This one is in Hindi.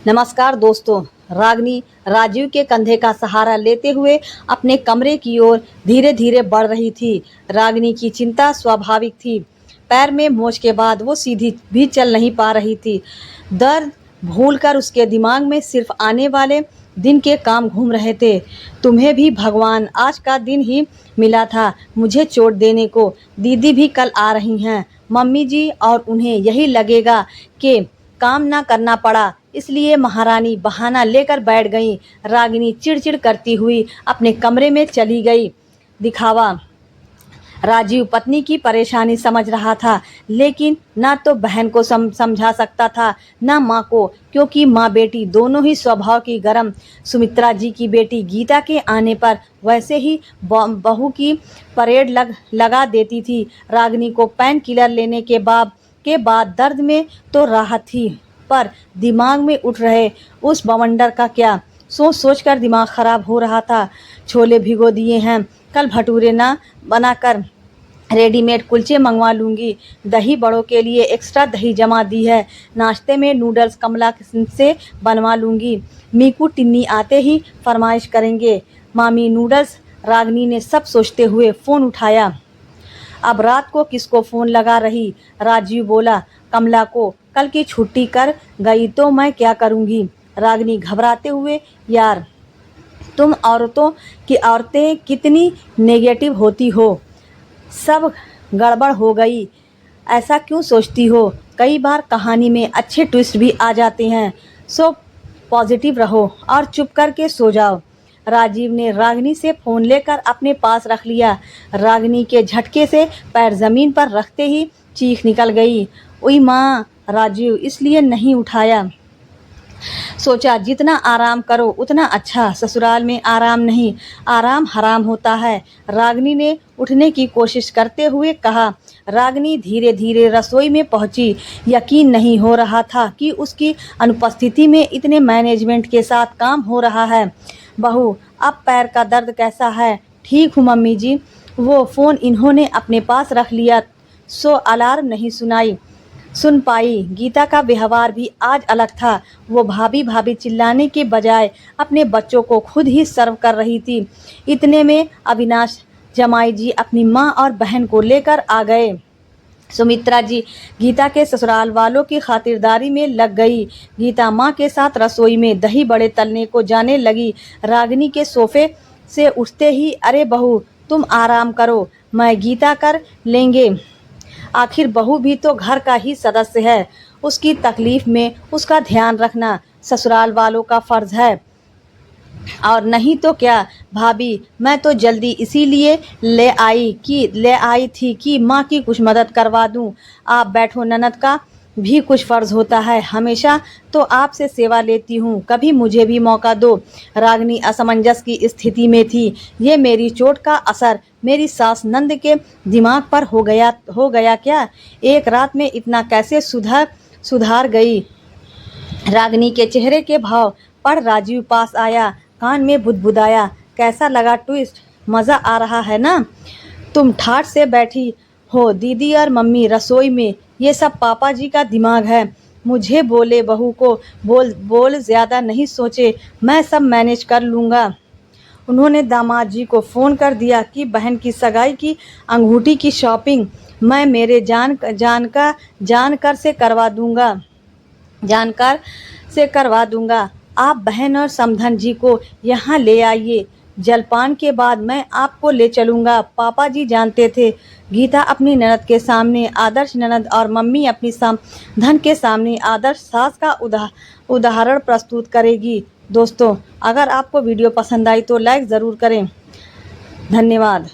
नमस्कार दोस्तों। रागिनी राजीव के कंधे का सहारा लेते हुए अपने कमरे की ओर धीरे धीरे बढ़ रही थी। रागिनी की चिंता स्वाभाविक थी। पैर में मोच के बाद वो सीधी भी चल नहीं पा रही थी। दर्द भूलकर उसके दिमाग में सिर्फ आने वाले दिन के काम घूम रहे थे। तुम्हें भी भगवान आज का दिन ही मिला था मुझे चोट देने को। दीदी भी कल आ रही हैं मम्मी जी, और उन्हें यही लगेगा कि काम ना करना पड़ा, इसलिए महारानी बहाना लेकर बैठ गई। रागिनी चिड़चिड़ करती हुई अपने कमरे में चली गई। दिखावा। राजीव पत्नी की परेशानी समझ रहा था, लेकिन ना तो बहन को समझा सकता था ना माँ को, क्योंकि माँ बेटी दोनों ही स्वभाव की गरम। सुमित्रा जी की बेटी गीता के आने पर वैसे ही बहू की परेड लगा देती थी। रागिनी को पेन किलर लेने के बाद दर्द में तो राहत थी, पर दिमाग में उठ रहे उस बवंडर का क्या, सोच कर दिमाग खराब हो रहा था। छोले भिगो दिए हैं, कल भटूरे ना बनाकर रेडीमेड कुलचे मंगवा लूँगी। दही बड़ों के लिए एक्स्ट्रा दही जमा दी है। नाश्ते में नूडल्स कमला से बनवा लूँगी। मीकू टिन्नी आते ही फरमाइश करेंगे मामी नूडल्स। रागिनी ने सब सोचते हुए फ़ोन उठाया। अब रात को किसको फ़ोन लगा रही। राजीव बोला, कमला को। कल की छुट्टी कर गई तो मैं क्या करूँगी। रागिनी घबराते हुए, यार तुम औरतें कितनी नेगेटिव होती हो, सब गड़बड़ हो गई, ऐसा क्यों सोचती हो। कई बार कहानी में अच्छे ट्विस्ट भी आ जाते हैं, सो पॉजिटिव रहो और चुप करके सो जाओ। राजीव ने रागिनी से फ़ोन लेकर अपने पास रख लिया। रागिनी के झटके से पैर ज़मीन पर रखते ही चीख निकल गई, ओई माँ। राजीव इसलिए नहीं उठाया, सोचा जितना आराम करो उतना अच्छा। ससुराल में आराम नहीं, आराम हराम होता है। रागिनी ने उठने की कोशिश करते हुए कहा। रागिनी धीरे धीरे रसोई में पहुंची। यकीन नहीं हो रहा था कि उसकी अनुपस्थिति में इतने मैनेजमेंट के साथ काम हो रहा है। बहू, अब पैर का दर्द कैसा है। ठीक हूँ मम्मी जी। वो फ़ोन इन्होंने अपने पास रख लिया, सो अलार्म नहीं सुन पाई। गीता का व्यवहार भी आज अलग था। वो भाभी भाभी चिल्लाने के बजाय अपने बच्चों को खुद ही सर्व कर रही थी। इतने में अविनाश जमाई जी अपनी माँ और बहन को लेकर आ गए। सुमित्रा जी गीता के ससुराल वालों की खातिरदारी में लग गई। गीता माँ के साथ रसोई में दही बड़े तलने को जाने लगी। रागिनी के सोफे से उठते ही, अरे बहू तुम आराम करो, मैं गीता कर लेंगे। आखिर बहू भी तो घर का ही सदस्य है, उसकी तकलीफ में उसका ध्यान रखना ससुराल वालों का फ़र्ज़ है। और नहीं तो क्या भाभी, मैं तो जल्दी इसीलिए ले आई थी कि माँ की कुछ मदद करवा दूँ। आप बैठो, ननद का भी कुछ फ़र्ज़ होता है। हमेशा तो आपसे सेवा लेती हूँ, कभी मुझे भी मौका दो। रागिनी असमंजस की स्थिति में थी। ये मेरी चोट का असर मेरी सास नंद के दिमाग पर हो गया क्या। एक रात में इतना कैसे सुधार गई। रागिनी के चेहरे के भाव पर राजीव पास आया, कान में बुदबुदाया, कैसा लगा ट्विस्ट, मज़ा आ रहा है ना। तुम ठाठ से बैठी हो, दीदी और मम्मी रसोई में, ये सब पापा जी का दिमाग है। मुझे बोले बहू को बोल ज़्यादा नहीं सोचे, मैं सब मैनेज कर लूँगा। उन्होंने दामाद जी को फ़ोन कर दिया कि बहन की सगाई की अंगूठी की शॉपिंग मैं मेरे जानकार से करवा दूँगा। आप बहन और समधन जी को यहाँ ले आइए। जलपान के बाद मैं आपको ले चलूँगा। पापा जी जानते थे गीता अपनी ननद के सामने आदर्श ननद और मम्मी अपनी समधन के सामने आदर्श सास का उदाहरण प्रस्तुत करेगी। दोस्तों, अगर आपको वीडियो पसंद आई तो लाइक ज़रूर करें। धन्यवाद।